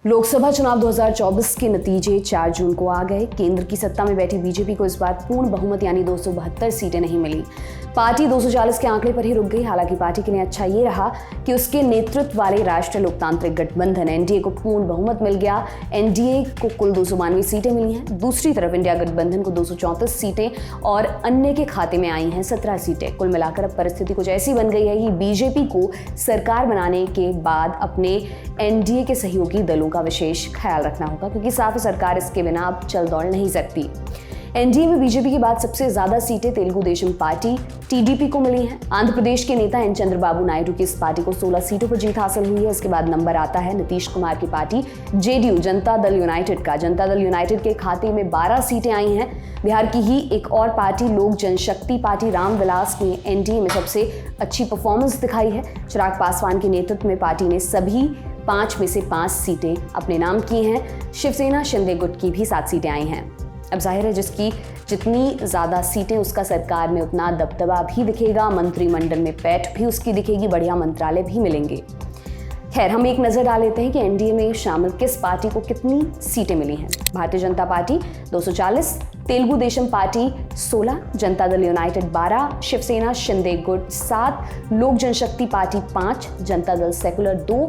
लोकसभा चुनाव 2024 के नतीजे 4 जून को आ गए। केंद्र की सत्ता में बैठी बीजेपी को इस बार पूर्ण बहुमत यानी 272 सीटें नहीं मिली। पार्टी 240 के आंकड़े पर ही रुक गई। हालांकि पार्टी के लिए अच्छा ये रहा कि उसके नेतृत्व वाले राष्ट्रीय लोकतांत्रिक गठबंधन एनडीए को पूर्ण बहुमत मिल गया। एनडीए को कुल 292 सीटें मिली हैं। दूसरी तरफ इंडिया गठबंधन को 234 सीटें और अन्य के खाते में आई हैं 17 सीटें। कुल मिलाकर अब परिस्थिति कुछ ऐसी बन गई है कि बीजेपी को सरकार बनाने के बाद अपने एनडीए के सहयोगी दलों का विशेष ख्याल रखना होगा, क्योंकि साफ सरकार इसके बिना अब चल दौड़ नहीं सकती। एनडीए में बीजेपी के बाद सबसे ज्यादा सीटें तेलुगु देशम पार्टी टीडीपी को मिली हैं। आंध्र प्रदेश के नेता एन चंद्रबाबू नायडू की इस पार्टी को 16 सीटों पर जीत हासिल हुई है। इसके बाद नंबर आता है नीतीश कुमार की party JDU Janata Dal United का। जनता दल यूनाइटेड के खाते में 12 सीटें आई हैं। बिहार की ही एक और पार्टी लोक जनशक्ति पार्टी रामविलास ने एनडीए में सबसे अच्छी परफॉर्मेंस दिखाई है। चिराग पासवान के नेतृत्व में पार्टी ने सभी 5 में से 5 सीटें अपने नाम की हैं। शिवसेना शिंदे गुट की भी 7 सीटें आई हैं। अब जाहिर है जिसकी जितनी ज़्यादा सीटें उसका सरकार में उतना दबदबा भी दिखेगा, मंत्रिमंडल में पैठ भी उसकी दिखेगी, बढ़िया मंत्रालय भी मिलेंगे। खैर, हम एक नज़र डाल लेते हैं कि एनडीए में शामिल किस पार्टी को कितनी सीटें मिली हैं। Bharatiya Janata party 240, Telugu Desam party 16, Janata Dal United 12, Shiv Sena Shinde गुट 7, लोक जनशक्ति पार्टी 5, जनता दल सेकुलर 2,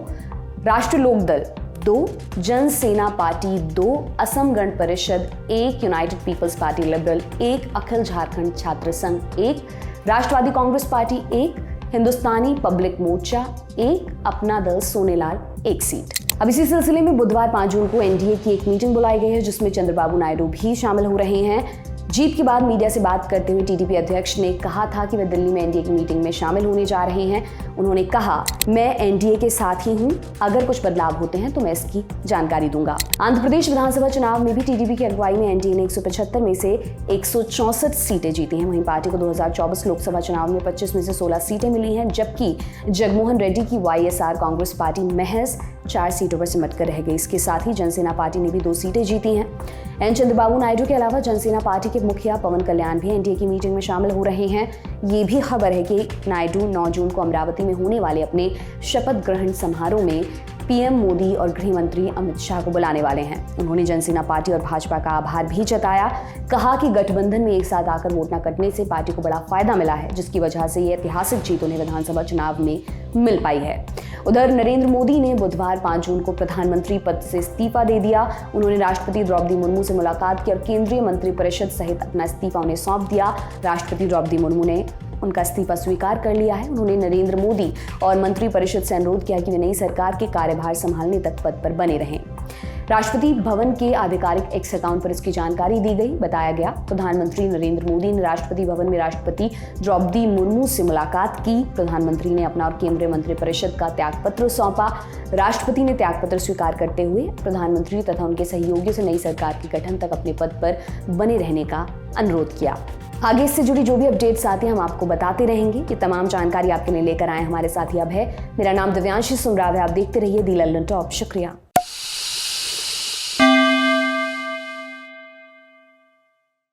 राष्ट्रीय लोक दल 2, जन सेना party 2, Assam Gana Parishad 1, United peoples party liberal 1, अखिल झारखंड छात्र संघ 1, राष्ट्रवादी कांग्रेस पार्टी 1, हिंदुस्तानी पब्लिक मोर्चा 1, अपना दल सोनेलाल 1 सीट। अब इसी सिलसिले में बुधवार 5 जून को एनडीए की एक मीटिंग बुलाई गई है, जिसमें चंद्रबाबू नायडू भी शामिल हो रहे हैं। जीत के बाद मीडिया से बात करते हुए टीडीपी अध्यक्ष ने कहा था कि वे दिल्ली में एनडीए की मीटिंग में शामिल होने जा रहे हैं। उन्होंने कहा, मैं एनडीए के साथ ही हूं, अगर कुछ बदलाव होते हैं तो मैं इसकी जानकारी दूंगा। आंध्र प्रदेश विधानसभा चुनाव में भी टीडीपी की अगुवाई में एनडीए ने 175 में से 164 सीटें जीती हैं। वहीं पार्टी को 2024 लोकसभा चुनाव में 25 में से 16 सीटें मिली हैं, जबकि जगमोहन रेड्डी की वाईएसआर कांग्रेस पार्टी महज 4 सीटों पर सिमट कर रह गई। इसके साथ ही जनसेना पार्टी ने भी 2 सीटें जीती हैं। एन चंद्रबाबू नायडू के अलावा जनसेना पार्टी के मुखिया पवन कल्याण भी एनडीए की मीटिंग में शामिल हो रहे हैं। ये भी खबर है कि नायडू 9 जून को अमरावती में होने वाले अपने शपथ ग्रहण समारोह में पीएम मोदी और गृह मंत्री अमित शाह को बुलाने वाले हैं। उन्होंने जनसेना पार्टी और भाजपा का आभार भी जताया। कहा कि गठबंधन में एक साथ आकर वोट न कटने से पार्टी को बड़ा फायदा मिला है, जिसकी वजह से ये ऐतिहासिक जीत उन्हें विधानसभा चुनाव में मिल पाई है। उधर नरेंद्र मोदी ने बुधवार 5 जून को प्रधानमंत्री पद से इस्तीफा दे दिया। उन्होंने राष्ट्रपति द्रौपदी मुर्मू से मुलाकात की और केंद्रीय मंत्रिपरिषद सहित अपना इस्तीफा उन्हें सौंप दिया। राष्ट्रपति द्रौपदी मुर्मू ने उनका इस्तीफा स्वीकार कर लिया है। उन्होंने नरेंद्र मोदी और मंत्रिपरिषद से अनुरोध किया कि वे नई सरकार के कार्यभार संभालने तक पद पर बने रहें। राष्ट्रपति भवन के आधिकारिक एक्स अकाउंट पर इसकी जानकारी दी गई। बताया गया, प्रधानमंत्री नरेंद्र मोदी ने राष्ट्रपति भवन में राष्ट्रपति द्रौपदी मुर्मू से मुलाकात की। प्रधानमंत्री ने अपना और केंद्रीय मंत्रिपरिषद का त्यागपत्र सौंपा। राष्ट्रपति ने त्यागपत्र स्वीकार करते हुए प्रधानमंत्री तथा उनके सहयोगियों से नई सरकार के गठन तक अपने पद पर बने रहने का अनुरोध किया। आगे इससे जुड़ी जो भी अपडेट्स आते हैं हम आपको बताते रहेंगे। ये तमाम जानकारी आपके लिए लेकर आए हमारे साथी अब है। मेरा नाम दिव्यांशी सुमराव है। आप देखते रहिए दी लल्लन टॉप। शुक्रिया।